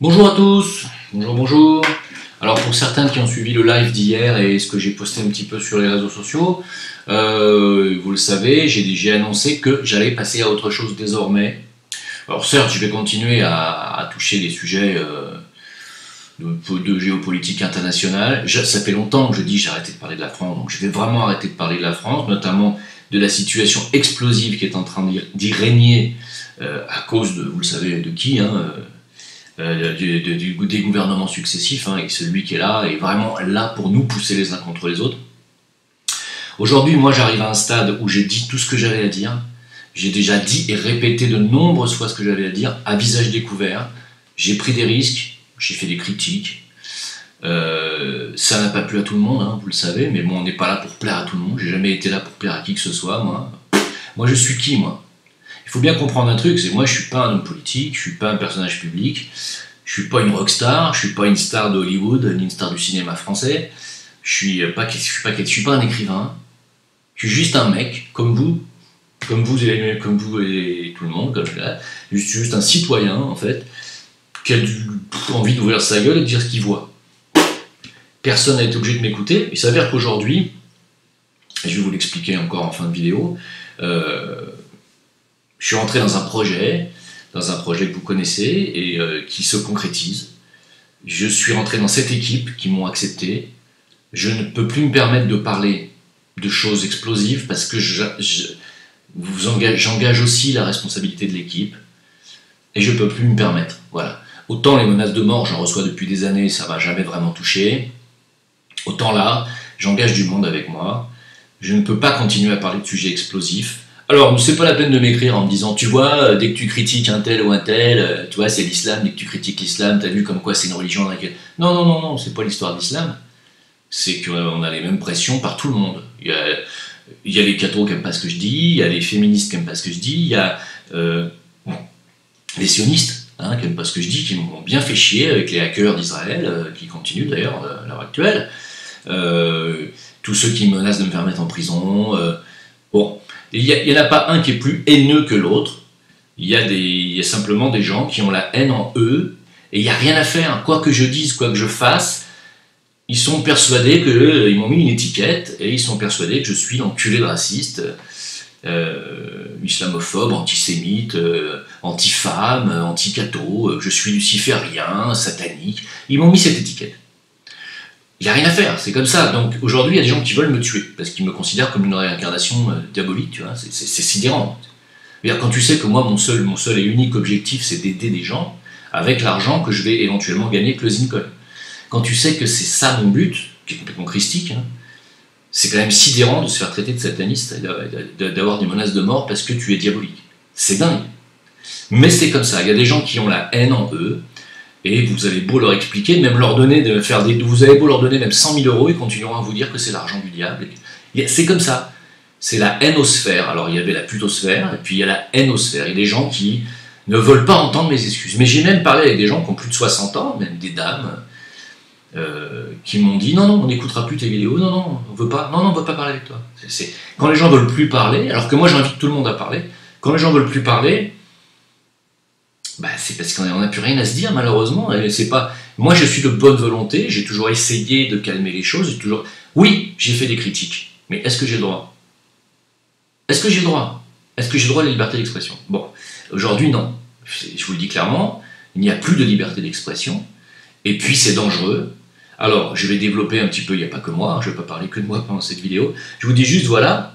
Bonjour à tous, bonjour. Alors pour certains qui ont suivi le live d'hier et ce que j'ai posté un petit peu sur les réseaux sociaux, vous le savez, j'ai annoncé que j'allais passer à autre chose désormais. Alors certes, je vais continuer à toucher des sujets de géopolitique internationale. Ça fait longtemps que je dis que j'ai arrêté de parler de la France, donc je vais vraiment arrêter de parler de la France, notamment de la situation explosive qui est en train d'y régner à cause de, vous le savez, de qui des gouvernements successifs, et celui qui est là est vraiment là pour nous pousser les uns contre les autres. Aujourd'hui, moi j'arrive à un stade où j'ai dit tout ce que j'avais à dire. J'ai déjà dit et répété de nombreuses fois ce que j'avais à dire, à visage découvert. J'ai pris des risques, j'ai fait des critiques. Ça n'a pas plu à tout le monde, vous le savez, mais bon, on n'est pas là pour plaire à tout le monde. J'ai jamais été là pour plaire à qui que ce soit, moi. Moi, je suis qui, moi? Il faut bien comprendre un truc, c'est moi, je suis pas un homme politique, je suis pas un personnage public, je suis pas une rockstar, je suis pas une star de Hollywood, ni une star du cinéma français. Je suis pas un écrivain. Je suis juste un mec, comme vous et tout le monde, comme là. Je suis juste un citoyen, en fait, qui a envie d'ouvrir sa gueule et de dire ce qu'il voit. Personne n'a été obligé de m'écouter. Il s'avère qu'aujourd'hui, et je vais vous l'expliquer encore en fin de vidéo, je suis rentré dans un projet que vous connaissez et qui se concrétise. Je suis rentré dans cette équipe qui m'ont accepté. Je ne peux plus me permettre de parler de choses explosives parce que j'engage aussi la responsabilité de l'équipe et je ne peux plus me permettre. Voilà. Autant les menaces de mort, j'en reçois depuis des années, ça ne m'a jamais vraiment touché. Autant là, j'engage du monde avec moi. Je ne peux pas continuer à parler de sujets explosifs. Alors, c'est pas la peine de m'écrire en me disant, tu vois, dès que tu critiques un tel ou un tel, tu vois, c'est l'islam, dès que tu critiques l'islam, t'as vu comme quoi c'est une religion dans laquelle... Non, c'est pas l'histoire d'islam. C'est qu'on a les mêmes pressions par tout le monde. Il y a les cathos qui n'aiment pas ce que je dis, il y a les féministes qui n'aiment pas ce que je dis, il y a les sionistes qui n'aiment pas ce que je dis, qui m'ont bien fait chier avec les hackers d'Israël, qui continuent d'ailleurs à l'heure actuelle. Tous ceux qui menacent de me faire mettre en prison. Il n'y en a pas un qui est plus haineux que l'autre. Il y a simplement des gens qui ont la haine en eux, et il n'y a rien à faire. Quoi que je dise, quoi que je fasse, ils sont persuadés qu'ils m'ont mis une étiquette, et ils sont persuadés que je suis l'enculé de raciste, islamophobe, antisémite, anti-femme, anti-catho, je suis luciférien, satanique. Ils m'ont mis cette étiquette. Il n'y a rien à faire, c'est comme ça. Donc aujourd'hui, il y a des gens qui veulent me tuer, parce qu'ils me considèrent comme une réincarnation diabolique, tu vois, c'est sidérant. Quand tu sais que moi, mon seul et unique objectif, c'est d'aider des gens avec l'argent que je vais éventuellement gagner avec le Zincoin. Quand tu sais que c'est ça mon but, qui est complètement christique, c'est quand même sidérant de se faire traiter de sataniste, d'avoir des menaces de mort parce que tu es diabolique. C'est dingue. Mais c'est comme ça, il y a des gens qui ont la haine en eux, et vous avez beau leur expliquer, même leur donner vous avez beau leur donner même 100 000 €, ils continueront à vous dire que c'est l'argent du diable. C'est comme ça. C'est la hainosphère. Alors il y avait la putosphère, et puis il y a la hainosphère. Il y a des gens qui ne veulent pas entendre mes excuses. Mais j'ai même parlé avec des gens qui ont plus de 60 ans, même des dames, qui m'ont dit non, on n'écoutera plus tes vidéos, non, on veut pas parler avec toi. Quand les gens veulent plus parler, alors que moi j'invite tout le monde à parler, quand les gens veulent plus parler, c'est parce qu'on n'a plus rien à se dire, malheureusement. Moi, je suis de bonne volonté, j'ai toujours essayé de calmer les choses. Oui, j'ai fait des critiques, mais est-ce que j'ai le droit? Est-ce que j'ai le droit à la liberté d'expression? Bon, aujourd'hui, non. Je vous le dis clairement, il n'y a plus de liberté d'expression, et puis c'est dangereux. Alors, je vais développer un petit peu, il n'y a pas que moi, je ne vais pas parler que de moi pendant cette vidéo. Je vous dis juste, voilà,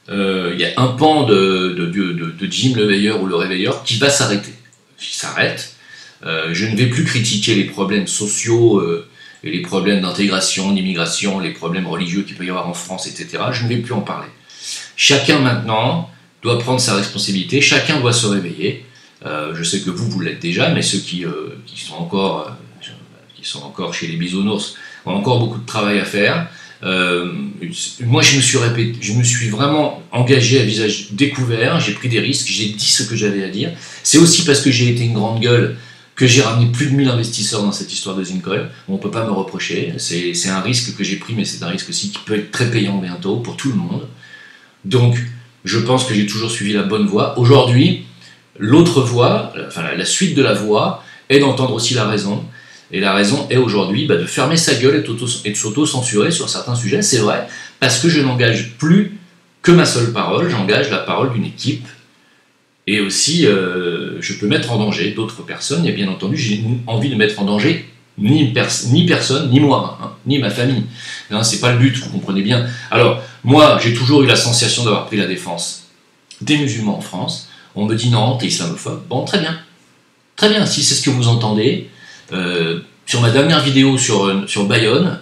il y a un pan de Jim le Veilleur ou le Réveilleur qui va s'arrêter. Il s'arrête. Je ne vais plus critiquer les problèmes sociaux et les problèmes d'intégration, d'immigration, les problèmes religieux qu'il peut y avoir en France, etc. Je ne vais plus en parler. Chacun maintenant doit prendre sa responsabilité, chacun doit se réveiller. Je sais que vous l'êtes déjà, mais ceux qui sont encore chez les bisounours ont encore beaucoup de travail à faire. Moi je me suis vraiment engagé à visage découvert, j'ai pris des risques, j'ai dit ce que j'avais à dire. C'est aussi parce que j'ai été une grande gueule que j'ai ramené plus de 1000 investisseurs dans cette histoire de Zincoin. On ne peut pas me reprocher, c'est un risque que j'ai pris, mais c'est un risque aussi qui peut être très payant bientôt pour tout le monde. Donc je pense que j'ai toujours suivi la bonne voie. Aujourd'hui, l'autre voie, la suite de la voie, est d'entendre aussi la raison. Et la raison est aujourd'hui de fermer sa gueule et de s'auto-censurer sur certains sujets. C'est vrai, parce que je n'engage plus que ma seule parole, j'engage la parole d'une équipe. Et aussi, je peux mettre en danger d'autres personnes. Et bien entendu, j'ai envie de mettre en danger ni personne, ni moi, hein, ni ma famille. Hein, c'est pas le but, vous comprenez bien. Alors, moi, j'ai toujours eu la sensation d'avoir pris la défense des musulmans en France. On me dit non, t'es islamophobe. Bon, très bien. Très bien, si c'est ce que vous entendez. Sur ma dernière vidéo sur Bayonne,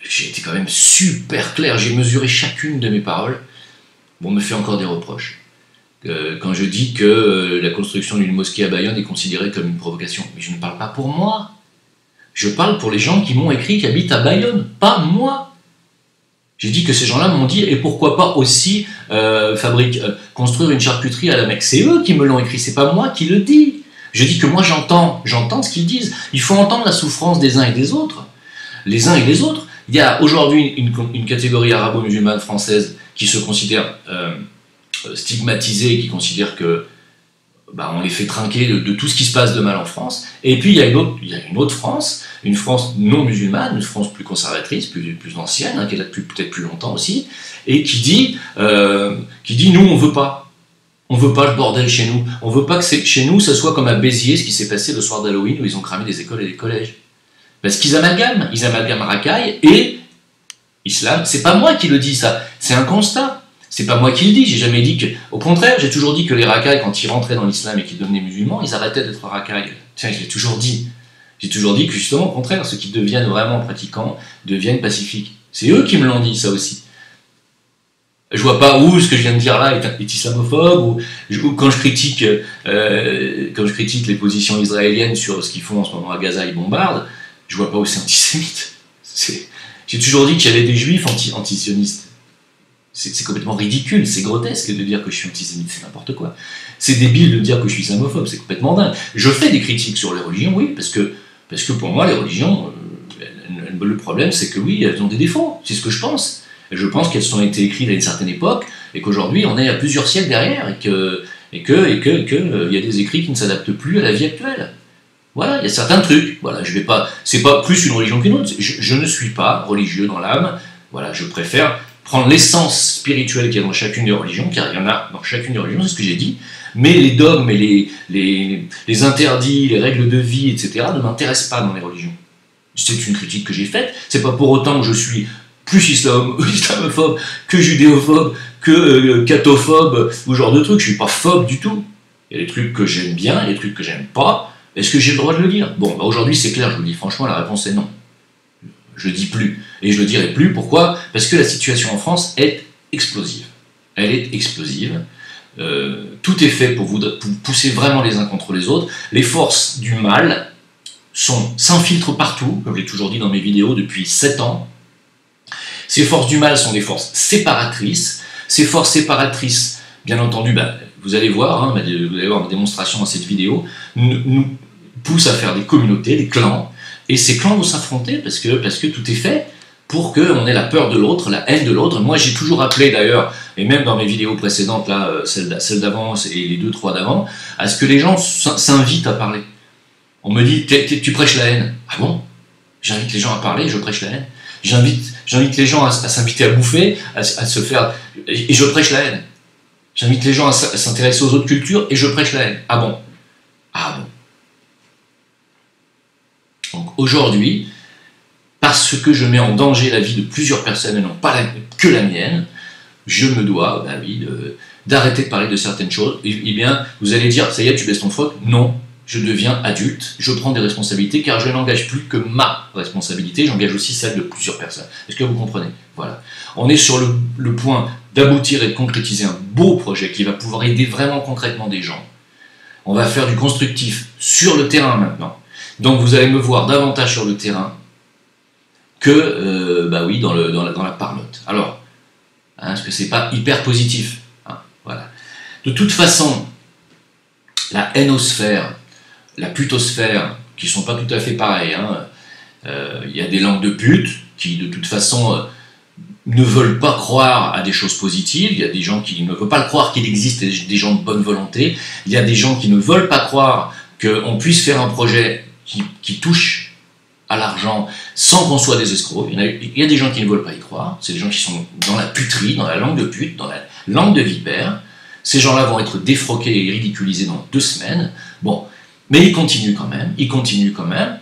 j'ai été quand même super clair, j'ai mesuré chacune de mes paroles. Bon, on me fait encore des reproches. Quand je dis que la construction d'une mosquée à Bayonne est considérée comme une provocation. Mais je ne parle pas pour moi. Je parle pour les gens qui m'ont écrit, qui habitent à Bayonne, pas moi. J'ai dit que ces gens-là m'ont dit, et pourquoi pas aussi construire une charcuterie à la Mecque. C'est eux qui me l'ont écrit, c'est pas moi qui le dis. Je dis que moi j'entends ce qu'ils disent. Il faut entendre la souffrance des uns et des autres. Les uns et les autres. Il y a aujourd'hui une catégorie arabo-musulmane française qui se considère stigmatisée, qui considère que on les fait trinquer de tout ce qui se passe de mal en France. Et puis il y a une autre France, une France non musulmane, une France plus conservatrice, plus ancienne, hein, qui est là depuis peut-être plus longtemps aussi, et qui dit nous on veut pas. On veut pas le bordel chez nous. On veut pas que chez nous, ça soit comme à Béziers, ce qui s'est passé le soir d'Halloween, où ils ont cramé des écoles et des collèges. Parce qu'ils amalgament racaille et islam. C'est pas moi qui le dis, ça. C'est un constat. C'est pas moi qui le dis. J'ai jamais dit que... Au contraire, j'ai toujours dit que les racailles, quand ils rentraient dans l'islam et qu'ils devenaient musulmans, ils arrêtaient d'être racailles. Tiens, je l'ai toujours dit. J'ai toujours dit que justement, au contraire, ceux qui deviennent vraiment pratiquants deviennent pacifiques. C'est eux qui me l'ont dit, ça aussi. Je vois pas où ce que je viens de dire là est islamophobe, ou quand je critique les positions israéliennes sur ce qu'ils font en ce moment à Gaza, ils bombardent, je vois pas où c'est antisémite. J'ai toujours dit qu'il y avait des juifs antisionistes. C'est complètement ridicule, c'est grotesque de dire que je suis antisémite, c'est n'importe quoi. C'est débile de dire que je suis islamophobe, c'est complètement dingue. Je fais des critiques sur les religions, oui, parce que pour moi, les religions, le problème c'est que oui, elles ont des défauts, c'est ce que je pense. Je pense qu'elles ont été écrites à une certaine époque et qu'aujourd'hui on est à plusieurs siècles derrière et que y a des écrits qui ne s'adaptent plus à la vie actuelle. Voilà, il y a certains trucs. Voilà, c'est pas plus une religion qu'une autre. Je ne suis pas religieux dans l'âme. Voilà, je préfère prendre l'essence spirituelle qu'il y a dans chacune des religions, car il y en a dans chacune des religions, c'est ce que j'ai dit. Mais les dogmes et les interdits, les règles de vie, etc. ne m'intéressent pas dans les religions. C'est une critique que j'ai faite. C'est pas pour autant que je suis plus islamophobe que judéophobe, que cathophobe, ou genre de trucs. Je suis pas phobe du tout. Il y a des trucs que j'aime bien, il y a des trucs que j'aime pas. Est-ce que j'ai le droit de le dire? Bon, aujourd'hui c'est clair, je vous le dis franchement, la réponse est non. Je le dis plus. Et je le dirai plus, pourquoi? Parce que la situation en France est explosive. Elle est explosive. Tout est fait pour vous pousser vraiment les uns contre les autres. Les forces du mal s'infiltrent partout, comme je l'ai toujours dit dans mes vidéos depuis 7 ans. Ces forces du mal sont des forces séparatrices. Ces forces séparatrices, bien entendu, vous allez voir, hein, vous allez voir ma démonstration dans cette vidéo, nous poussent à faire des communautés, des clans, et ces clans vont s'affronter parce que tout est fait pour qu'on ait la peur de l'autre, la haine de l'autre. Moi, j'ai toujours appelé d'ailleurs, et même dans mes vidéos précédentes, là, celle d'avant et les 2-3 d'avant, à ce que les gens s'invitent à parler. On me dit, tu prêches la haine. Ah bon? J'invite les gens à parler, je prêche la haine. J'invite les gens à s'inviter à bouffer, à se faire... Et je prêche la haine. J'invite les gens à s'intéresser aux autres cultures et je prêche la haine. Ah bon? Ah bon? Donc aujourd'hui, parce que je mets en danger la vie de plusieurs personnes et non pas que la mienne, je me dois, d'arrêter de parler de certaines choses. Et bien, vous allez dire, ça y est, tu baisses ton froc? Non. Je deviens adulte, je prends des responsabilités car je n'engage plus que ma responsabilité, j'engage aussi celle de plusieurs personnes. Est-ce que vous comprenez? Voilà. On est sur le point d'aboutir et de concrétiser un beau projet qui va pouvoir aider vraiment concrètement des gens. On va faire du constructif sur le terrain maintenant. Donc vous allez me voir davantage sur le terrain que dans la parlotte. Alors, parce que c'est pas hyper positif. Voilà. De toute façon, la hainosphère, la putosphère, qui ne sont pas tout à fait pareilles. Il y a des langues de pute qui, de toute façon, ne veulent pas croire à des choses positives. Il y a des gens qui ne veulent pas le croire qu'il existe des gens de bonne volonté. Il y a des gens qui ne veulent pas croire qu'on puisse faire un projet qui touche à l'argent sans qu'on soit des escrocs. Il y a des gens qui ne veulent pas y croire, c'est des gens qui sont dans la puterie, dans la langue de pute, dans la langue de vipère. Ces gens-là vont être défroqués et ridiculisés dans 2 semaines. Bon, mais ils continuent quand même,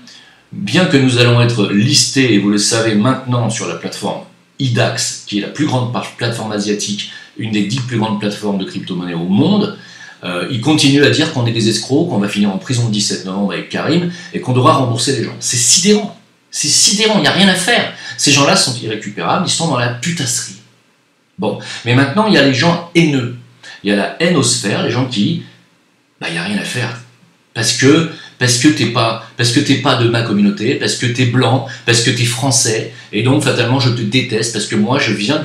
bien que nous allons être listés, et vous le savez maintenant, sur la plateforme IDAX, qui est la plus grande plateforme asiatique, une des 10 plus grandes plateformes de crypto-monnaie au monde. Ils continuent à dire qu'on est des escrocs, qu'on va finir en prison le 17 novembre avec Karim, et qu'on devra rembourser les gens. C'est sidérant, il n'y a rien à faire. Ces gens-là sont irrécupérables, ils sont dans la putasserie. Bon, mais maintenant, il y a les gens haineux. Il y a la hainosphère, les gens qui, il n'y a rien à faire. Parce que t'es pas de ma communauté, parce que t'es blanc, parce que t'es français, et donc fatalement je te déteste, parce que moi je viens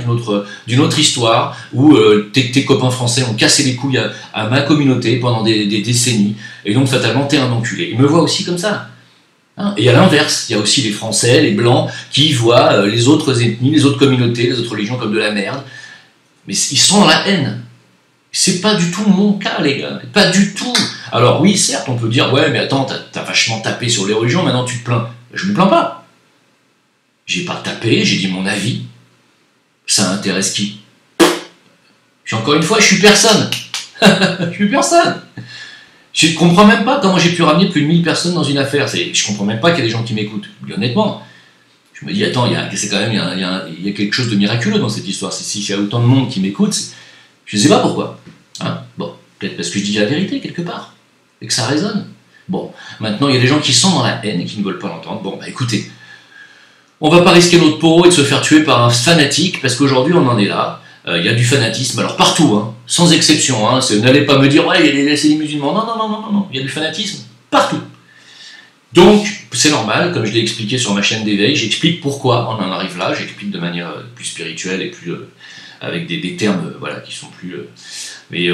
d'une autre histoire où tes copains français ont cassé les couilles à ma communauté pendant des décennies, et donc fatalement t'es un enculé. Ils me voient aussi comme ça. Hein, et à l'inverse, il y a aussi les Français, les blancs, qui voient les autres ethnies, les autres communautés, les autres religions comme de la merde, mais ils sont dans la haine. C'est pas du tout mon cas, les gars, pas du tout. Alors oui, certes, on peut dire, ouais, mais attends, t'as vachement tapé sur les religions, maintenant tu te plains. Je me plains pas. J'ai pas tapé, j'ai dit mon avis. Ça intéresse qui? Encore une fois, je suis personne. Je suis personne. Je comprends même pas comment j'ai pu ramener plus de 1000 personnes dans une affaire. Je comprends même pas qu'il y a des gens qui m'écoutent. Honnêtement, je me dis, attends, il y a quelque chose de miraculeux dans cette histoire. S'il y a autant de monde qui m'écoute, je ne sais pas pourquoi. Hein, bon, peut-être parce que je dis la vérité quelque part, et que ça résonne. Bon, maintenant il y a des gens qui sont dans la haine et qui ne veulent pas l'entendre. Bon, écoutez, on va pas risquer notre peau et de se faire tuer par un fanatique, parce qu'aujourd'hui on en est là. Il y a du fanatisme, alors partout, hein, sans exception. Hein, n'allez pas me dire, ouais, c'est les musulmans. Non, il y a du fanatisme partout. Donc, c'est normal, comme je l'ai expliqué sur ma chaîne d'éveil, j'explique pourquoi on en arrive là, j'explique de manière plus spirituelle et plus... avec des termes qui sont plus... mais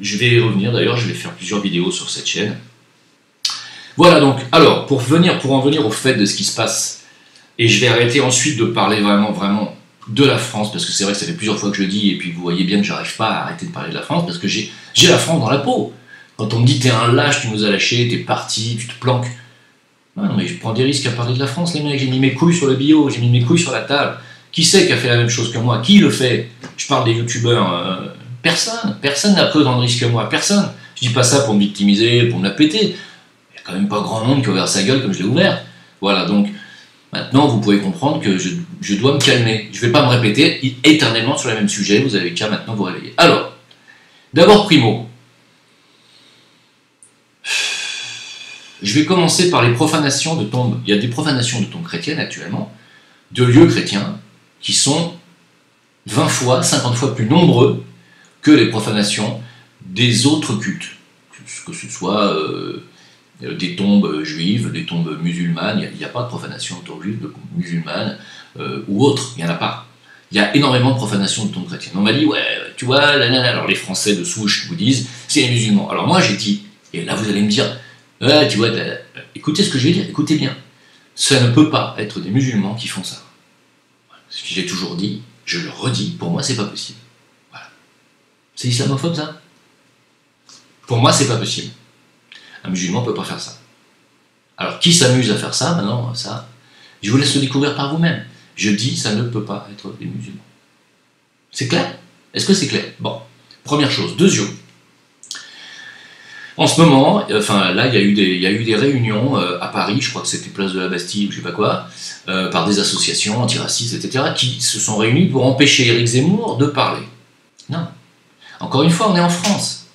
je vais y revenir d'ailleurs, je vais faire plusieurs vidéos sur cette chaîne. Voilà donc, alors, pour en venir au fait de ce qui se passe, et je vais arrêter ensuite de parler vraiment de la France, parce que c'est vrai que ça fait plusieurs fois que je le dis, et puis vous voyez bien que j'arrive pas à arrêter de parler de la France, parce que j'ai la France dans la peau. Quand on me dit t'es un lâche, tu nous as lâchés, t'es parti, tu te planques. Non mais je prends des risques à parler de la France, les mecs, j'ai mis mes couilles sur le bio, j'ai mis mes couilles sur la table. Qui c'est qui a fait la même chose que moi? Qui le fait? Je parle des youtubeurs. Personne n'a pris autant de risques que moi. Personne. Je dis pas ça pour me victimiser, pour me la péter. Il n'y a quand même pas grand monde qui a ouvert sa gueule comme je l'ai ouvert. Voilà, donc maintenant vous pouvez comprendre que je dois me calmer. Je ne vais pas me répéter éternellement sur le même sujet. Vous avez qu'à maintenant vous réveiller. Alors, d'abord primo. Je vais commencer par les profanations de tombes. Il y a des profanations de tombes chrétiennes actuellement, de lieux chrétiens, qui sont 20 fois, 50 fois plus nombreux que les profanations des autres cultes. Que ce soit des tombes juives, des tombes musulmanes, il n'y a pas de profanation de tombes juives, de musulmanes ou autres, il n'y en a pas. Il y a énormément de profanations de tombes chrétiennes. On m'a dit, ouais, tu vois, alors les Français de souche vous disent, c'est les musulmans. Alors moi j'ai dit, et là vous allez me dire, ouais, tu vois, écoutez ce que je vais dire, écoutez bien. Ça ne peut pas être des musulmans qui font ça. Ce que j'ai toujours dit, je le redis, pour moi c'est pas possible. Voilà. C'est islamophobe ça? Pour moi c'est pas possible. Un musulman peut pas faire ça. Alors qui s'amuse à faire ça? Maintenant, ça, je vous laisse le découvrir par vous-même. Je dis, ça ne peut pas être des musulmans. C'est clair? Est-ce que c'est clair? Bon, première chose. Deuxième. En ce moment, enfin là, il y a eu des réunions à Paris, je crois que c'était place de la Bastille ou je sais pas quoi, par des associations antiracistes, etc., qui se sont réunies pour empêcher Éric Zemmour de parler. Non. Encore une fois, on est en France.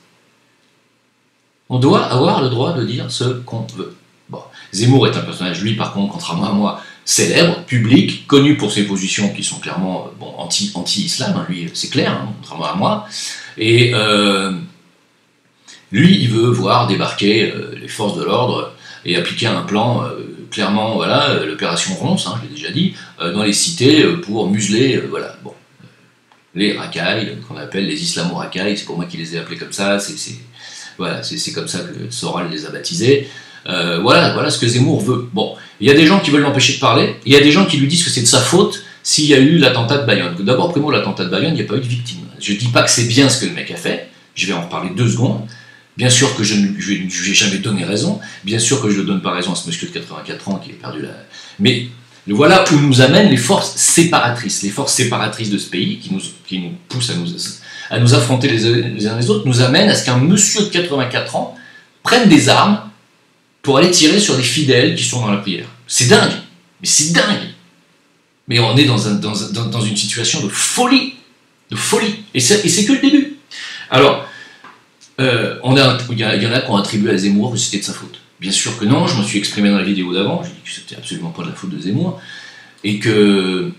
On doit avoir le droit de dire ce qu'on veut. Bon, Zemmour est un personnage, lui, par contre, contrairement à moi, célèbre, public, connu pour ses positions qui sont clairement anti-islam, hein, lui, c'est clair, hein, contrairement à moi. Et lui, il veut voir débarquer les forces de l'ordre et appliquer un plan, clairement, voilà, l'opération Ronce, hein, je l'ai déjà dit, dans les cités pour museler, voilà, bon, les racailles, qu'on appelle les islamo-racailles, c'est pour moi qui les ai appelés comme ça, voilà, c'est comme ça que Soral les a baptisés. Voilà ce que Zemmour veut. Bon, il y a des gens qui veulent l'empêcher de parler, il y a des gens qui lui disent que c'est de sa faute s'il y a eu l'attentat de Bayonne. D'abord, primo, l'attentat de Bayonne, il n'y a pas eu de victime. Je ne dis pas que c'est bien ce que le mec a fait, je vais en reparler 2 secondes. Bien sûr que je ne lui ai jamais donné raison, bien sûr que je ne donne pas raison à ce monsieur de 84 ans qui a perdu la... Mais voilà où nous amènent les forces séparatrices de ce pays, qui nous poussent à nous affronter les uns les autres, nous amènent à ce qu'un monsieur de 84 ans prenne des armes pour aller tirer sur des fidèles qui sont dans la prière. C'est dingue, mais c'est dingue. Mais on est dans une situation de folie, et c'est que le début. Alors, il y en a qui ont attribué à Zemmour que c'était de sa faute. Bien sûr que non, je me suis exprimé dans la vidéo d'avant, j'ai dit que c'était absolument pas de la faute de Zemmour, et que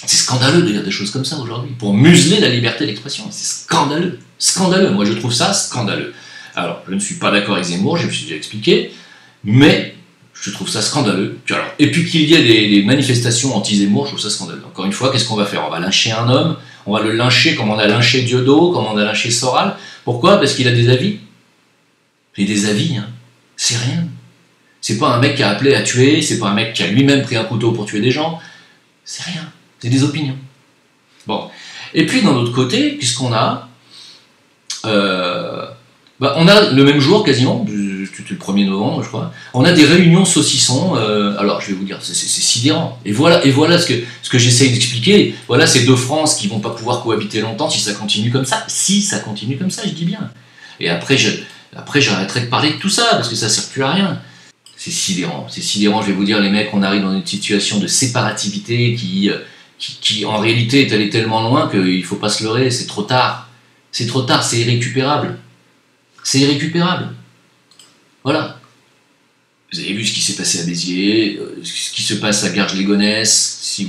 c'est scandaleux de dire des choses comme ça aujourd'hui, pour museler la liberté d'expression. C'est scandaleux, scandaleux. Moi je trouve ça scandaleux. Alors, je ne suis pas d'accord avec Zemmour, je me suis déjà expliqué, mais je trouve ça scandaleux. Et puis qu'il y ait des manifestations anti-Zemmour, je trouve ça scandaleux. Encore une fois, qu'est-ce qu'on va faire? On va lyncher un homme, on va le lyncher comme on a lynché Dieudo, comme on a lynché Soral. Pourquoi? Parce qu'il a des avis. Et des avis, hein, c'est rien. C'est pas un mec qui a appelé à tuer, c'est pas un mec qui a lui-même pris un couteau pour tuer des gens. C'est rien, c'est des opinions. Bon. Et puis, d'un autre côté, qu'est-ce qu'on a? On a le même jour, quasiment, c'était le 1er novembre, je crois, on a des réunions saucissons, alors je vais vous dire, c'est sidérant. Et voilà ce que j'essaye d'expliquer, voilà ces deux France qui vont pas pouvoir cohabiter longtemps si ça continue comme ça. Si ça continue comme ça, je dis bien. Et après j'arrêterai de parler de tout ça, parce que ça sert plus à rien. C'est sidérant, je vais vous dire, les mecs, on arrive dans une situation de séparativité qui en réalité est allée tellement loin qu'il faut pas se leurrer, c'est trop tard. C'est trop tard, c'est irrécupérable. C'est irrécupérable. Voilà. Vous avez vu ce qui s'est passé à Béziers, ce qui se passe à Garges-les-Gonesse. Je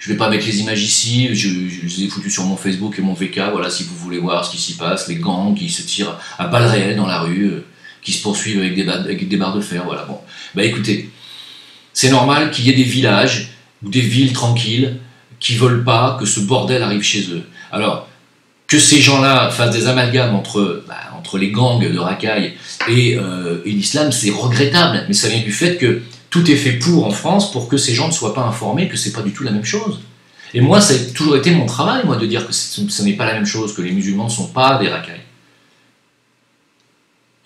ne vais pas mettre les images ici, je les ai foutues sur mon Facebook et mon VK, voilà, si vous voulez voir ce qui s'y passe, les gangs qui se tirent à balles réelles dans la rue, qui se poursuivent avec des barres de fer, voilà. Bon, bah écoutez, c'est normal qu'il y ait des villages ou des villes tranquilles qui veulent pas que ce bordel arrive chez eux. Alors, que ces gens-là fassent des amalgames entre les gangs de racailles et l'islam, c'est regrettable, mais ça vient du fait que tout est fait en France pour que ces gens ne soient pas informés que c'est pas du tout la même chose. Et moi, ça a toujours été mon travail, moi, de dire que ce n'est pas la même chose, que les musulmans ne sont pas des racailles.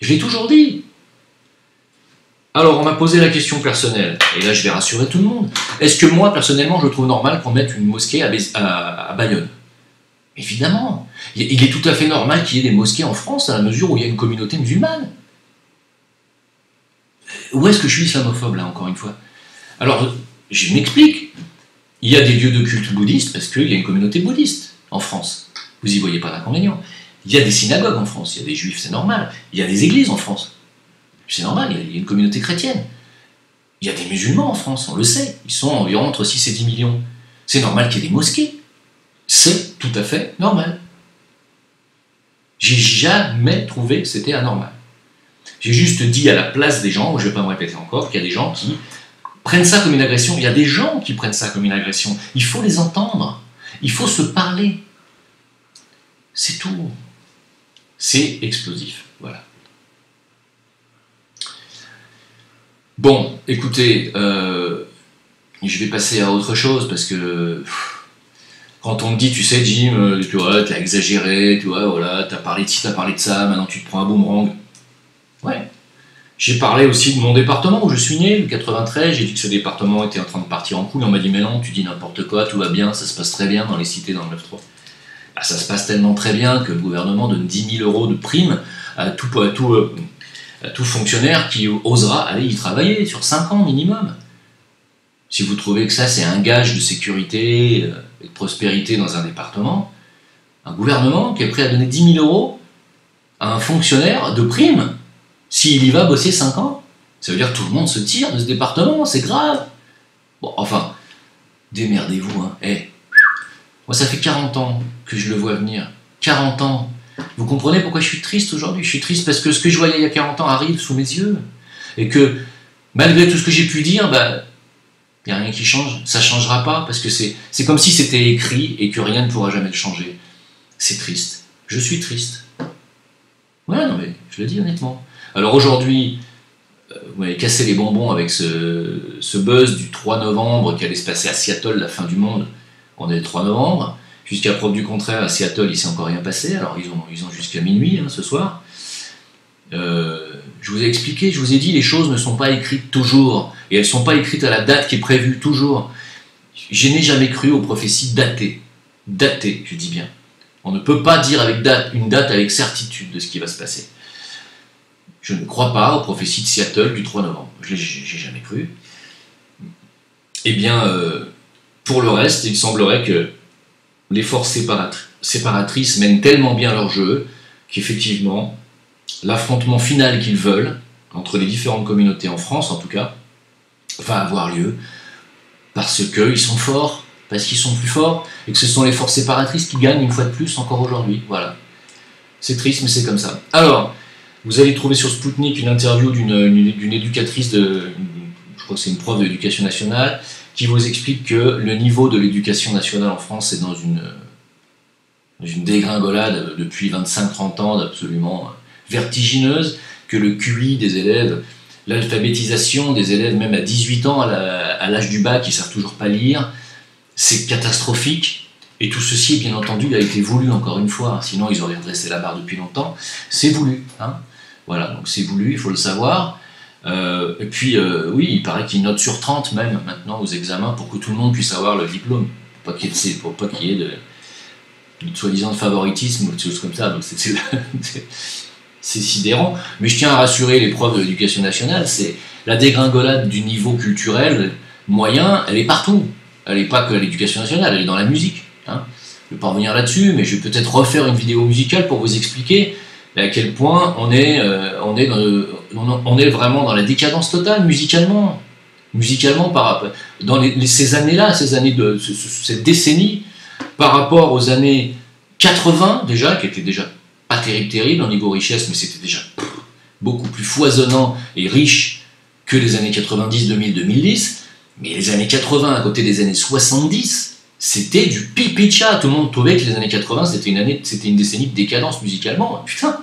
Je l'ai toujours dit. Alors, on m'a posé la question personnelle, et là, je vais rassurer tout le monde. Est-ce que moi, personnellement, je trouve normal qu'on mette une mosquée à Bayonne? Évidemment. Il est tout à fait normal qu'il y ait des mosquées en France, à la mesure où il y a une communauté musulmane. Où est-ce que je suis islamophobe, là, encore une fois? Alors, je m'explique. Il y a des lieux de culte bouddhistes, parce qu'il y a une communauté bouddhiste en France. Vous n'y voyez pas d'inconvénient. Il y a des synagogues en France, il y a des juifs, c'est normal. Il y a des églises en France. C'est normal, il y a une communauté chrétienne. Il y a des musulmans en France, on le sait. Ils sont environ entre 6 et 10 millions. C'est normal qu'il y ait des mosquées. C'est tout à fait normal. J'ai jamais trouvé que c'était anormal. J'ai juste dit à la place des gens, je ne vais pas me répéter encore, qu'il y a des gens qui prennent ça comme une agression. Il y a des gens qui prennent ça comme une agression. Il faut les entendre. Il faut se parler. C'est tout. C'est explosif. Voilà. Bon, écoutez, je vais passer à autre chose parce que quand on me dit, tu sais, Jim, tu vois, t'as exagéré, tu vois, voilà, t'as parlé de ci, t'as parlé de ça, maintenant tu te prends un boomerang. Ouais. J'ai parlé aussi de mon département où je suis né, le 93, j'ai dit que ce département était en train de partir en couille, on m'a dit, mais non, tu dis n'importe quoi, tout va bien, ça se passe très bien dans les cités, dans le 9-3. Bah, ça se passe tellement très bien que le gouvernement donne 10 000 € de prime à tout fonctionnaire qui osera aller y travailler sur 5 ans minimum. Si vous trouvez que ça c'est un gage de sécurité et de prospérité dans un département, un gouvernement qui est prêt à donner 10 000 € à un fonctionnaire de prime, s'il y va bosser 5 ans, ça veut dire que tout le monde se tire de ce département, c'est grave. Bon, enfin, démerdez-vous, hein. Moi ça fait 40 ans que je le vois venir. 40 ans. Vous comprenez pourquoi je suis triste aujourd'hui? Je suis triste parce que ce que je voyais il y a 40 ans arrive sous mes yeux. Et que, malgré tout ce que j'ai pu dire, il n'y a rien qui change. Ça ne changera pas, parce que c'est comme si c'était écrit et que rien ne pourra jamais le changer. C'est triste. Je suis triste. Ouais, non mais, je le dis honnêtement. Alors aujourd'hui, vous m'avez cassé les bonbons avec ce buzz du 3 novembre qui allait se passer à Seattle, la fin du monde. On est le 3 novembre. Jusqu'à preuve du contraire, à Seattle, il s'est encore rien passé. Alors ils ont jusqu'à minuit ce soir. Je vous ai expliqué, je vous ai dit, les choses ne sont pas écrites toujours. Et elles ne sont pas écrites à la date qui est prévue toujours. Je n'ai jamais cru aux prophéties datées. Datées, je dis bien. On ne peut pas dire avec une date avec certitude de ce qui va se passer. Je ne crois pas aux prophéties de Seattle du 3 novembre. Je n'ai jamais cru. Eh bien, pour le reste, il semblerait que les forces séparatrices mènent tellement bien leur jeu qu'effectivement, l'affrontement final qu'ils veulent, entre les différentes communautés en France en tout cas, va avoir lieu parce qu'ils sont forts, parce qu'ils sont plus forts, et que ce sont les forces séparatrices qui gagnent une fois de plus encore aujourd'hui. Voilà. C'est triste, mais c'est comme ça. Alors, vous allez trouver sur Spoutnik une interview d'une éducatrice, je crois que c'est une prof de l'éducation nationale, qui vous explique que le niveau de l'éducation nationale en France est dans une dégringolade depuis 25-30 ans absolument vertigineuse, que le QI des élèves, l'alphabétisation des élèves même à 18 ans, à l'âge du bac, ils ne savent toujours pas lire, c'est catastrophique, et tout ceci, bien entendu, a été voulu encore une fois, sinon ils auraient dressé la barre depuis longtemps, c'est voulu, hein. Voilà, donc c'est voulu, il faut le savoir. Et puis, oui, il paraît qu'ils notent sur 30 même maintenant aux examens pour que tout le monde puisse avoir le diplôme, pour pas qu'il y ait de soi-disant de favoritisme ou de choses comme ça. Donc c'est sidérant. Mais je tiens à rassurer les profs de l'éducation nationale, c'est la dégringolade du niveau culturel moyen, elle est partout. Elle n'est pas que à l'éducation nationale, elle est dans la musique. Hein. Je ne vais pas revenir là-dessus, mais je vais peut-être refaire une vidéo musicale pour vous expliquer à quel point on est vraiment dans la décadence totale musicalement. Musicalement, dans ces années-là, cette décennie, par rapport aux années 80 déjà, qui étaient déjà pas terrible au niveau richesse, mais c'était déjà beaucoup plus foisonnant et riche que les années 90, 2000, 2010. Mais les années 80 à côté des années 70, c'était du pipi-tcha. Tout le monde trouvait que les années 80, c'était une décennie de décadence musicalement. Putain.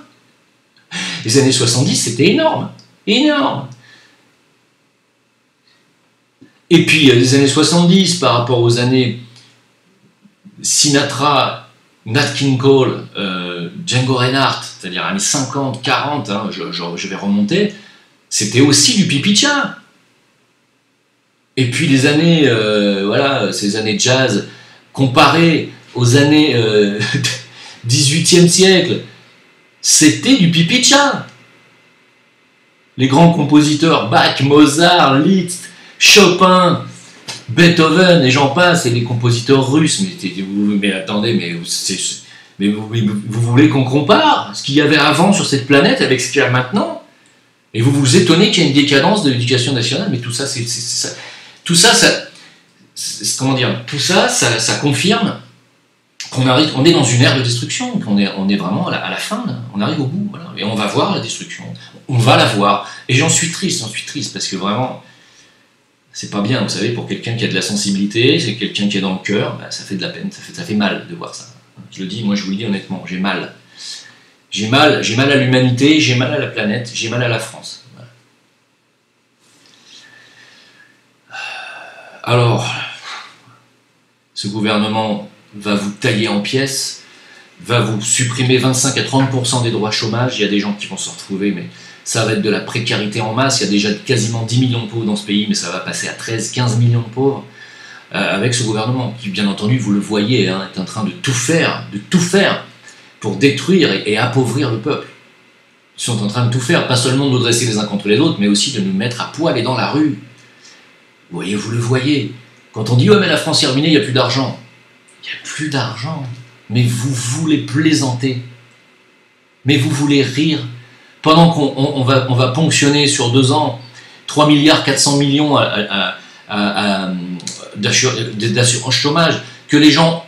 Les années 70, c'était énorme. Énorme. Et puis, les années 70, par rapport aux années Sinatra, Nat King Cole, Django Reinhardt, c'est-à-dire années 50, 40, hein, je vais remonter, c'était aussi du pipi-tcha. Et puis les années, ces années jazz, comparées aux années 18e siècle, c'était du pipi-tcha. Les grands compositeurs, Bach, Mozart, Liszt, Chopin, Beethoven, et j'en passe, et les compositeurs russes, mais attendez, mais vous voulez qu'on compare ce qu'il y avait avant sur cette planète avec ce qu'il y a maintenant? Et vous vous étonnez qu'il y ait une décadence de l'éducation nationale, mais tout ça, ça confirme on est dans une ère de destruction, on est vraiment à la fin, là. On arrive au bout, voilà. Et on va voir la destruction, on va la voir, et j'en suis triste, parce que vraiment, c'est pas bien, vous savez, pour quelqu'un qui a de la sensibilité, c'est quelqu'un qui est dans le cœur, ça fait de la peine, ça fait mal de voir ça. Je le dis, moi je vous le dis honnêtement, j'ai mal. J'ai mal à l'humanité, j'ai mal à la planète, j'ai mal à la France. Voilà. Alors, ce gouvernement va vous tailler en pièces, va vous supprimer 25 à 30% des droits chômage, il y a des gens qui vont se retrouver, mais ça va être de la précarité en masse, il y a déjà quasiment 10 millions de pauvres dans ce pays, mais ça va passer à 13-15 millions de pauvres, avec ce gouvernement, qui bien entendu, vous le voyez, est en train de tout faire pour détruire et appauvrir le peuple. Ils sont en train de tout faire, pas seulement de nous dresser les uns contre les autres, mais aussi de nous mettre à poil et dans la rue. Vous le voyez. Quand on dit « Ouais, mais la France est ruinée, il n'y a plus d'argent ». Il n'y a plus d'argent. Mais vous voulez plaisanter. Mais vous voulez rire. Pendant qu'on va ponctionner sur 2 ans 3 milliards 400 millions d'assurance chômage, que les gens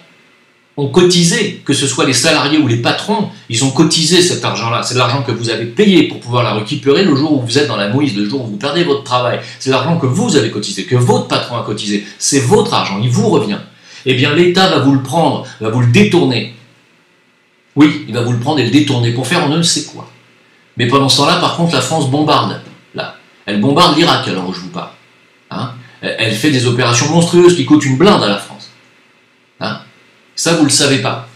ont cotisé, que ce soit les salariés ou les patrons, ils ont cotisé cet argent-là. C'est de l'argent que vous avez payé pour pouvoir la récupérer le jour où vous êtes dans la mouise, le jour où vous perdez votre travail. C'est l'argent que vous avez cotisé, que votre patron a cotisé. C'est votre argent, il vous revient. Eh bien, l'État va vous le prendre, va vous le détourner. Oui, il va vous le prendre et le détourner pour faire on ne sait quoi. Mais pendant ce temps-là, par contre, la France bombarde. Là, elle bombarde l'Irak, alors où je vous parle. Hein, elle fait des opérations monstrueuses qui coûtent une blinde à la France. Hein, Ça, vous ne le savez pas.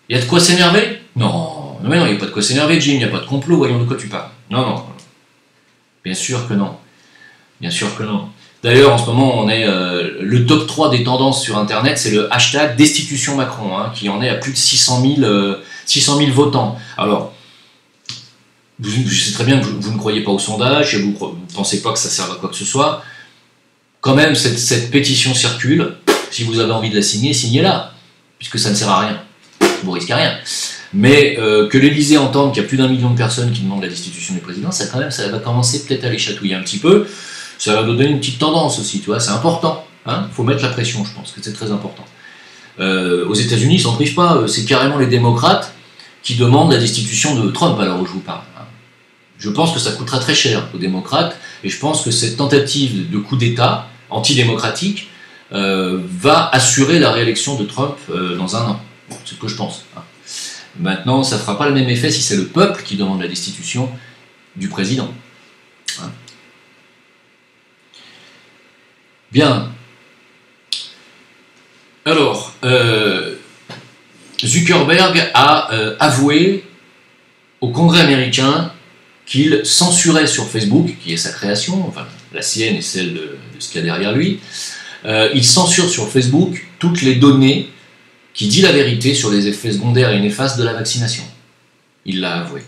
Il y a de quoi s'énerver? Non, mais non, il n'y a pas de quoi s'énerver, Jim, il n'y a pas de complot, voyons de quoi tu parles. Non, non, bien sûr que non. Bien sûr que non. D'ailleurs, en ce moment, on est le top 3 des tendances sur Internet, c'est le hashtag Destitution Macron, hein, qui en est à plus de 600 000 votants. Alors, je sais très bien que vous ne croyez pas au sondage, vous ne pensez pas que ça serve à quoi que ce soit. Quand même, cette pétition circule. Si vous avez envie de la signer, signez-la, puisque ça ne sert à rien. Vous ne risquez rien. Mais que l'Élysée entende qu'il y a plus d'1 million de personnes qui demandent la destitution du président, ça va commencer peut-être à les chatouiller un petit peu. Ça va nous donner une petite tendance aussi, tu vois, c'est important. Hein, faut mettre la pression, je pense que c'est très important. Aux États-Unis, ils s'en privent pas. C'est carrément les démocrates qui demandent la destitution de Trump, à l'heure où je vous parle. Hein. Je pense que ça coûtera très cher aux démocrates, et je pense que cette tentative de coup d'État antidémocratique va assurer la réélection de Trump dans 1 an. C'est ce que je pense. Hein. Maintenant, ça ne fera pas le même effet si c'est le peuple qui demande la destitution du président. Hein. Bien. Alors, Zuckerberg a avoué au Congrès américain qu'il censurait sur Facebook, qui est sa création, enfin la sienne et celle de ce qu'il y a derrière lui, il censure sur Facebook toutes les données qui disent la vérité sur les effets secondaires et néfastes de la vaccination. Il l'a avoué.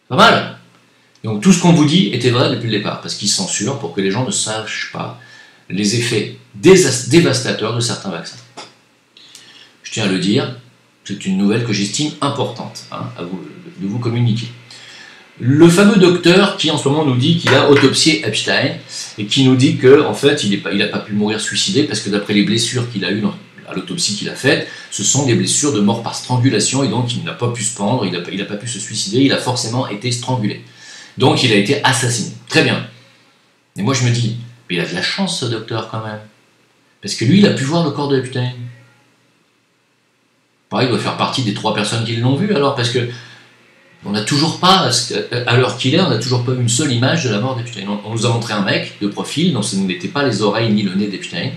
Pas mal. Donc tout ce qu'on vous dit était vrai depuis le départ, parce qu'il censure pour que les gens ne sachent pas les effets dévastateurs de certains vaccins. Je tiens à le dire, c'est une nouvelle que j'estime importante de vous communiquer. Le fameux docteur qui en ce moment nous dit qu'il a autopsié Epstein et qui nous dit qu'en fait il n'a pas pu mourir suicidé parce que d'après les blessures qu'il a eues à l'autopsie qu'il a faite, ce sont des blessures de mort par strangulation et donc il n'a pas pu se pendre, il n'a pas pu se suicider, il a forcément été strangulé. Donc il a été assassiné. Très bien. Et moi je me dis, mais il a de la chance ce docteur quand même. Parce que lui il a pu voir le corps de Epstein. Pareil, il doit faire partie des 3 personnes qui l'ont vu alors, parce que on n'a toujours pas, à l'heure qu'il est, on n'a toujours pas eu une seule image de la mort d'Epstein. On nous a montré un mec de profil, dont ce n'était pas les oreilles ni le nez d'Epstein.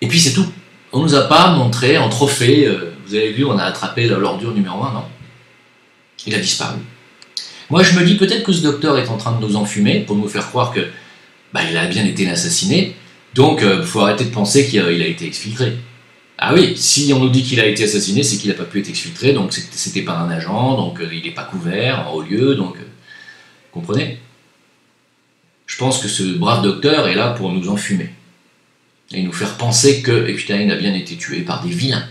Et puis c'est tout. On ne nous a pas montré en trophée, vous avez vu, on a attrapé l'ordure numéro 1, non. Il a disparu. Moi je me dis peut-être que ce docteur est en train de nous enfumer pour nous faire croire que il a bien été assassiné, donc il faut arrêter de penser qu'il a été exfiltré. Ah oui, si on nous dit qu'il a été assassiné, c'est qu'il n'a pas pu être exfiltré, donc c'était pas un agent, donc il n'est pas couvert en haut lieu, donc comprenez? Je pense que ce brave docteur est là pour nous enfumer et nous faire penser que Epstein a bien été tué par des vilains.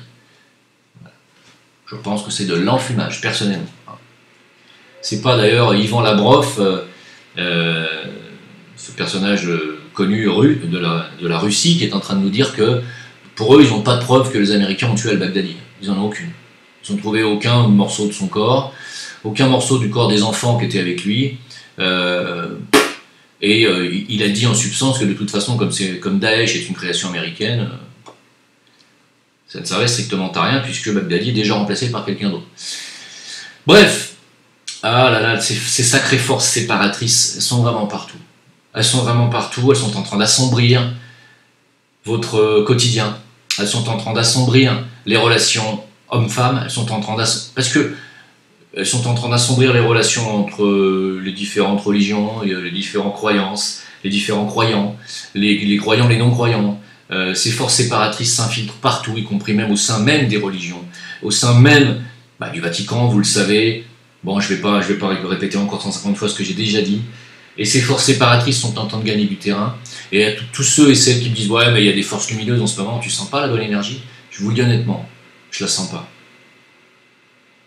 Voilà. Je pense que c'est de l'enfumage, personnellement. C'est pas d'ailleurs Yvan Labroff, ce personnage connu de la Russie, qui est en train de nous dire que pour eux, ils n'ont pas de preuve que les Américains ont tué al-Baghdadi. Ils n'en ont aucune. Ils n'ont trouvé aucun morceau de son corps, aucun morceau du corps des enfants qui étaient avec lui. Il a dit en substance que de toute façon, comme Daesh est une création américaine, ça ne servait strictement à rien puisque Baghdadi est déjà remplacé par quelqu'un d'autre. Bref, ah là là, ces sacrées forces séparatrices, elles sont vraiment partout. Elles sont vraiment partout, elles sont en train d'assombrir votre quotidien. Elles sont en train d'assombrir les relations hommes-femmes, elles sont en train d'assombrir les relations entre les différentes religions, les différentes croyances, les différents croyants, les croyants, les non-croyants. Ces forces séparatrices s'infiltrent partout, y compris même au sein même des religions, au sein même du Vatican, vous le savez. Bon, je vais pas répéter encore 150 fois ce que j'ai déjà dit. Et ces forces séparatrices sont en train de gagner du terrain. Et à tous ceux et celles qui me disent « Ouais, mais il y a des forces lumineuses en ce moment, tu sens pas la bonne énergie ?» Je vous le dis honnêtement, je la sens pas.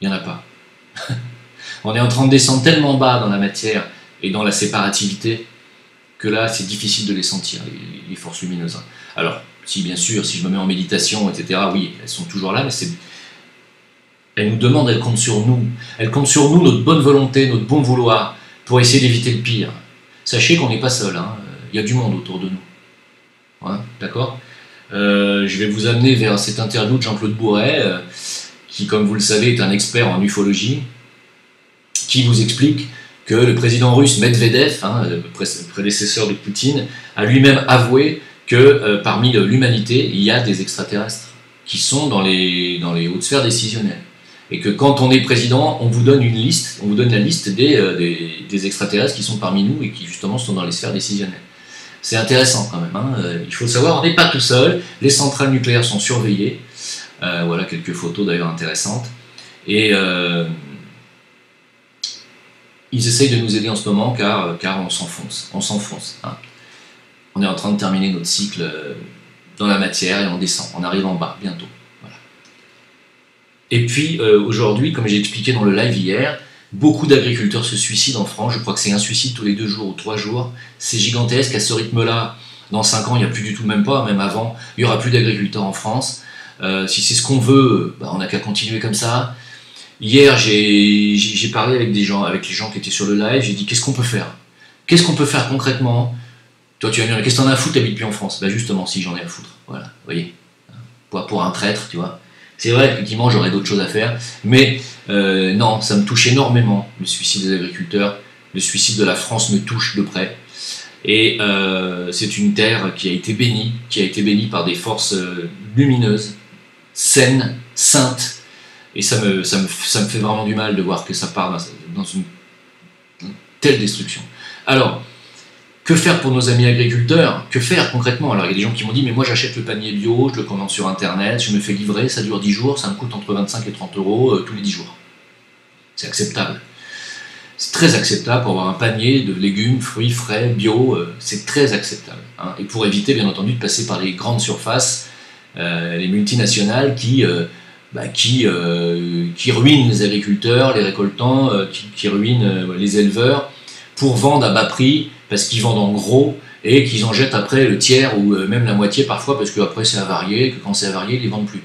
Il n'y en a pas. On est en train de descendre tellement bas dans la matière et dans la séparativité que là, c'est difficile de les sentir, les forces lumineuses. Alors, si bien sûr, si je me mets en méditation, etc., oui, elles sont toujours là, mais elles nous demandent, elles comptent sur nous. Elles comptent sur nous, notre bonne volonté, notre bon vouloir, pour essayer d'éviter le pire. Sachez qu'on n'est pas seul, hein. Il y a du monde autour de nous. Hein, d'accord. Je vais vous amener vers cette interview de Jean-Claude Bourret, qui, comme vous le savez, est un expert en ufologie, qui vous explique que le président russe Medvedev, le prédécesseur de Poutine, a lui-même avoué que parmi l'humanité, il y a des extraterrestres qui sont dans les hautes sphères décisionnelles. Et que quand on est président, on vous donne une liste, on vous donne la liste des extraterrestres qui sont parmi nous et qui justement sont dans les sphères décisionnelles. C'est intéressant quand même, hein. Il faut le savoir, on n'est pas tout seul, les centrales nucléaires sont surveillées, voilà quelques photos d'ailleurs intéressantes, et ils essayent de nous aider en ce moment car on s'enfonce. Hein. On est en train de terminer notre cycle dans la matière et on descend, on arrive en bas bientôt. Voilà. Et puis aujourd'hui, comme j'ai expliqué dans le live hier, beaucoup d'agriculteurs se suicident en France, je crois que c'est un suicide tous les 2 jours ou 3 jours, c'est gigantesque, à ce rythme-là, dans 5 ans, il n'y a plus du tout, même avant, il n'y aura plus d'agriculteurs en France. Si c'est ce qu'on veut, on n'a qu'à continuer comme ça. Hier, j'ai parlé avec les gens qui étaient sur le live, j'ai dit qu'est-ce qu'on peut faire? Qu'est-ce qu'on peut faire concrètement? Toi tu vas me dire, qu'est-ce que t'en as à foutre, t'habites plus en France? Bah justement, si j'en ai à foutre, voilà, vous voyez, pour un traître, tu vois. C'est vrai, effectivement, j'aurais d'autres choses à faire, mais non, ça me touche énormément, le suicide des agriculteurs, le suicide de la France me touche de près, et c'est une terre qui a été bénie par des forces lumineuses, saines, saintes, et ça me fait vraiment du mal de voir que ça part dans une telle destruction. Alors, que faire pour nos amis agriculteurs? Que faire concrètement? Alors il y a des gens qui m'ont dit mais moi j'achète le panier bio, je le commande sur internet, je me fais livrer, ça dure 10 jours, ça me coûte entre 25 et 30 euros tous les 10 jours. C'est acceptable. C'est très acceptable pour avoir un panier de légumes, fruits frais, bio, c'est très acceptable. Hein. Et pour éviter bien entendu de passer par les grandes surfaces, les multinationales qui ruinent les agriculteurs, les récoltants, qui ruinent les éleveurs pour vendre à bas prix, parce qu'ils vendent en gros et qu'ils en jettent après le tiers ou même la moitié parfois parce qu'après c'est avarié, que quand c'est avarié ils les vendent plus.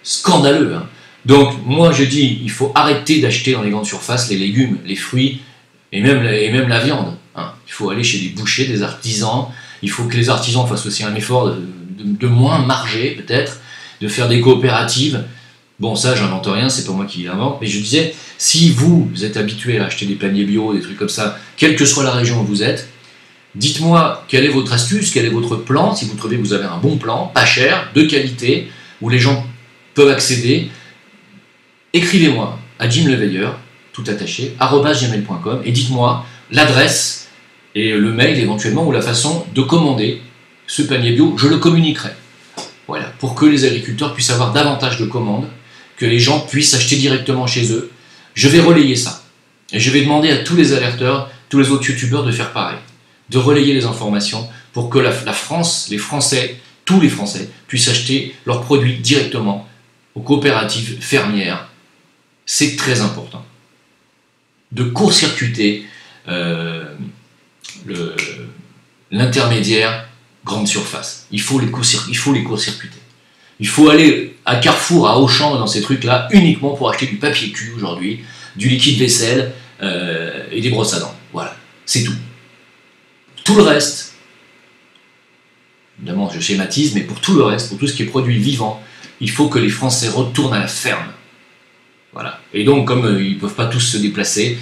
Scandaleux, hein. Donc moi je dis il faut arrêter d'acheter dans les grandes surfaces les légumes, les fruits et même la viande. Hein. Il faut aller chez des bouchers, des artisans, il faut que les artisans fassent aussi un effort de moins marger peut-être, de faire des coopératives. Bon, ça, j'invente rien, c'est pas moi qui l'invente, mais je disais, si vous êtes habitué à acheter des paniers bio, des trucs comme ça, quelle que soit la région où vous êtes, dites-moi quelle est votre astuce, quel est votre plan, si vous trouvez que vous avez un bon plan, pas cher, de qualité, où les gens peuvent accéder. Écrivez-moi à Jim Leveilleur, tout attaché, @gmail.com, et dites-moi l'adresse et le mail éventuellement, ou la façon de commander ce panier bio, je le communiquerai. Voilà, pour que les agriculteurs puissent avoir davantage de commandes, que les gens puissent acheter directement chez eux. Je vais relayer ça. Et je vais demander à tous les alerteurs, tous les autres youtubeurs de faire pareil. De relayer les informations pour que la France, les Français, tous les Français, puissent acheter leurs produits directement aux coopératives fermières. C'est très important. De court-circuiter l'intermédiaire grande surface. Il faut les court-circuiter. Il faut aller à Carrefour, à Auchan, dans ces trucs-là, uniquement pour acheter du papier cul aujourd'hui, du liquide vaisselle et des brosses à dents. Voilà, c'est tout. Tout le reste, évidemment je schématise, mais pour tout le reste, pour tout ce qui est produit vivant, il faut que les Français retournent à la ferme. Voilà. Et donc, comme ils ne peuvent pas tous se déplacer,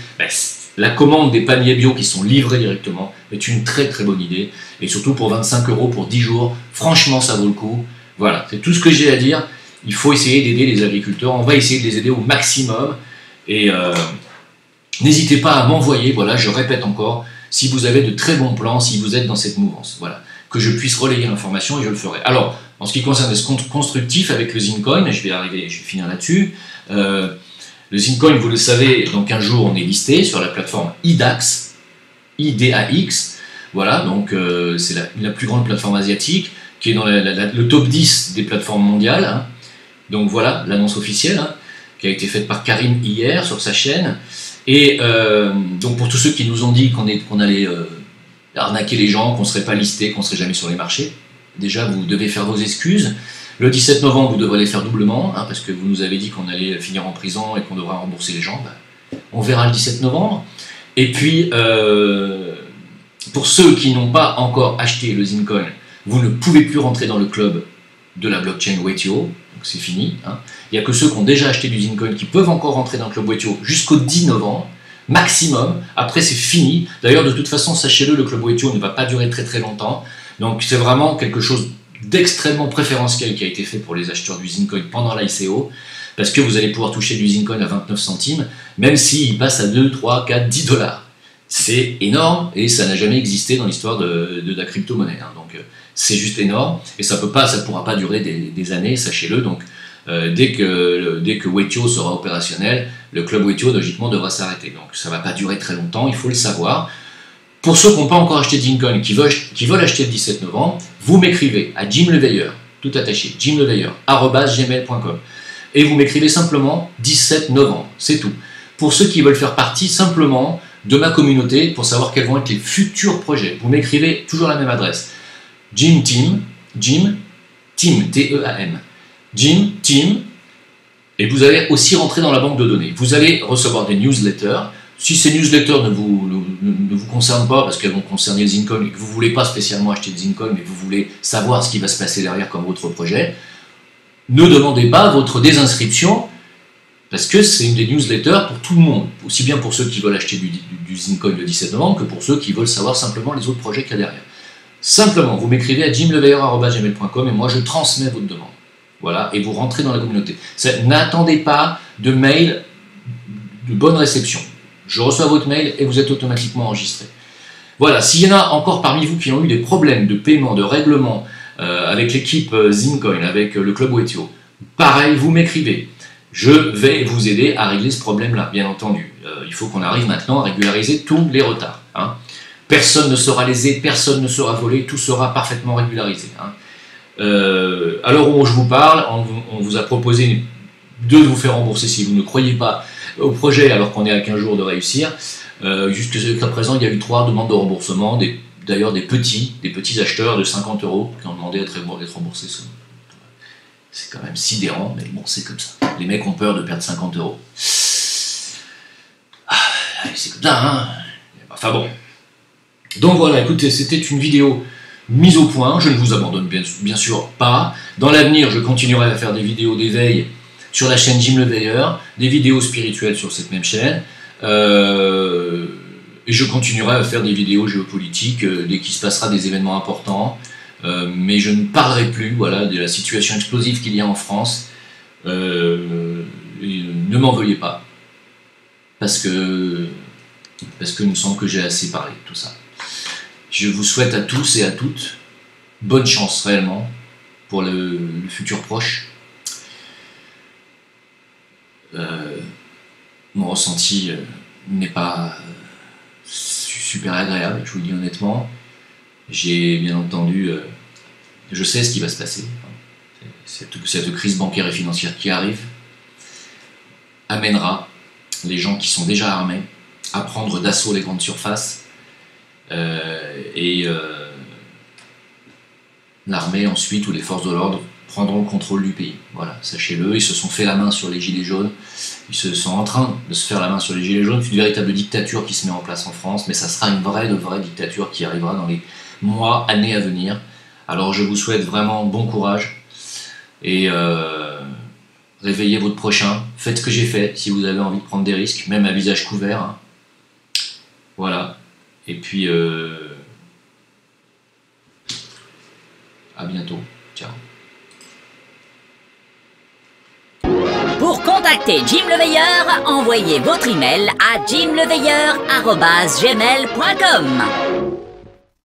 la commande des paniers bio qui sont livrés directement est une très très bonne idée. Et surtout pour 25 € pour 10 jours, franchement ça vaut le coup. Voilà, c'est tout ce que j'ai à dire. Il faut essayer d'aider les agriculteurs, on va essayer de les aider au maximum. Et n'hésitez pas à m'envoyer, voilà, je répète encore, si vous avez de très bons plans, si vous êtes dans cette mouvance, voilà, que je puisse relayer l'information et je le ferai. Alors, en ce qui concerne ce constructif avec le Zincoin, je vais finir là-dessus. Le Zincoin, vous le savez, dans 15 jours, on est listé sur la plateforme IDAX, IDAX, voilà, donc c'est la plus grande plateforme asiatique, qui est dans le top 10 des plateformes mondiales, hein. Donc voilà, l'annonce officielle, hein, qui a été faite par Karim hier sur sa chaîne, et donc pour tous ceux qui nous ont dit qu'on allait arnaquer les gens, qu'on ne serait pas listé, qu'on ne serait jamais sur les marchés, déjà vous devez faire vos excuses. Le 17 novembre, vous devrez les faire doublement, hein, parce que vous nous avez dit qu'on allait finir en prison et qu'on devra rembourser les gens. On verra le 17 novembre. Et puis, pour ceux qui n'ont pas encore acheté le Zincoin, vous ne pouvez plus rentrer dans le club de la blockchain Wetio, donc c'est fini. Hein. Il n'y a que ceux qui ont déjà acheté du Zincoin qui peuvent encore rentrer dans le club Wetio jusqu'au 10 novembre, maximum. Après, c'est fini. D'ailleurs, de toute façon, sachez-le, le club Wetio ne va pas durer très très longtemps. Donc c'est vraiment quelque chose d'extrêmement préférentiel qui a été fait pour les acheteurs du Zincoin pendant l'ICO, parce que vous allez pouvoir toucher du Zincoin à 29 centimes, même s'il passe à 2, 3, 4, 10 dollars. C'est énorme et ça n'a jamais existé dans l'histoire de la crypto-monnaie. Hein. Donc c'est juste énorme et ça pourra pas durer des années, sachez-le. Donc dès que Wetio sera opérationnel, le club Wetio logiquement devra s'arrêter. Donc ça ne va pas durer très longtemps, il faut le savoir. Pour ceux qui n'ont pas encore acheté de Zincoin, qui veulent acheter le 17 novembre, vous m'écrivez à Jim Leveilleur, tout attaché, jimleveilleur@gmail.com, et vous m'écrivez simplement 17 novembre, c'est tout. Pour ceux qui veulent faire partie simplement de ma communauté, pour savoir quels vont être les futurs projets, vous m'écrivez toujours la même adresse, Jim Team, T-E-A-M, Jim Team, et vous allez aussi rentrer dans la banque de données. Vous allez recevoir des newsletters. Si ces newsletters ne vous concernent pas, parce qu'elles vont concerner le Zincoin, et que vous ne voulez pas spécialement acheter de Zincoin, mais vous voulez savoir ce qui va se passer derrière comme votre projet, ne demandez pas votre désinscription, parce que c'est une des newsletters pour tout le monde, aussi bien pour ceux qui veulent acheter du Zincoin le 17 novembre, que pour ceux qui veulent savoir simplement les autres projets qu'il y a derrière. Simplement, vous m'écrivez à jimleveilleur@gmail.com et moi je transmets votre demande. Voilà, et vous rentrez dans la communauté. N'attendez pas de mail de bonne réception. Je reçois votre mail et vous êtes automatiquement enregistré. Voilà, s'il y en a encore parmi vous qui ont eu des problèmes de paiement, de règlement avec l'équipe Zincoin, avec le club Wetio, pareil, vous m'écrivez. Je vais vous aider à régler ce problème-là, bien entendu. Il faut qu'on arrive maintenant à régulariser tous les retards. Hein. Personne ne sera lésé, personne ne sera volé, tout sera parfaitement régularisé. Hein. À l'heure où je vous parle, on vous a proposé de vous faire rembourser si vous ne croyez pas au projet alors qu'on est à 15 jours de réussir. Jusqu'à présent, il y a eu 3 demandes de remboursement, d'ailleurs des petits acheteurs de 50 € qui ont demandé à être remboursés. C'est quand même sidérant, mais bon, c'est comme ça. Les mecs ont peur de perdre 50 €. C'est comme ça, hein. Enfin bon. Donc voilà, écoutez, c'était une vidéo mise au point. Je ne vous abandonne bien sûr pas. Dans l'avenir, je continuerai à faire des vidéos d'éveil sur la chaîne Jim Leveilleur, des vidéos spirituelles sur cette même chaîne. Et je continuerai à faire des vidéos géopolitiques dès qu'il se passera des événements importants. Mais je ne parlerai plus de la situation explosive qu'il y a en France. Ne m'en veuillez pas. Parce que il me semble que j'ai assez parlé de tout ça. Je vous souhaite à tous et à toutes bonne chance réellement pour le futur proche. Mon ressenti n'est pas super agréable, je vous le dis honnêtement. J'ai bien entendu, je sais ce qui va se passer. Cette crise bancaire et financière qui arrive amènera les gens qui sont déjà armés à prendre d'assaut les grandes surfaces l'armée ensuite ou les forces de l'ordre prendront le contrôle du pays. Voilà, sachez-le, ils se sont fait la main sur les gilets jaunes, ils sont en train de se faire la main sur les gilets jaunes, c'est une véritable dictature qui se met en place en France, mais ça sera une vraie dictature qui arrivera dans les mois, années à venir. Alors je vous souhaite vraiment bon courage et réveillez votre prochain, faites ce que j'ai fait si vous avez envie de prendre des risques, même à visage couvert. Hein. Voilà, et puis à bientôt, ciao. Pour contacter Jim Leveilleur, envoyez votre email à jimleveilleur@gmail.com.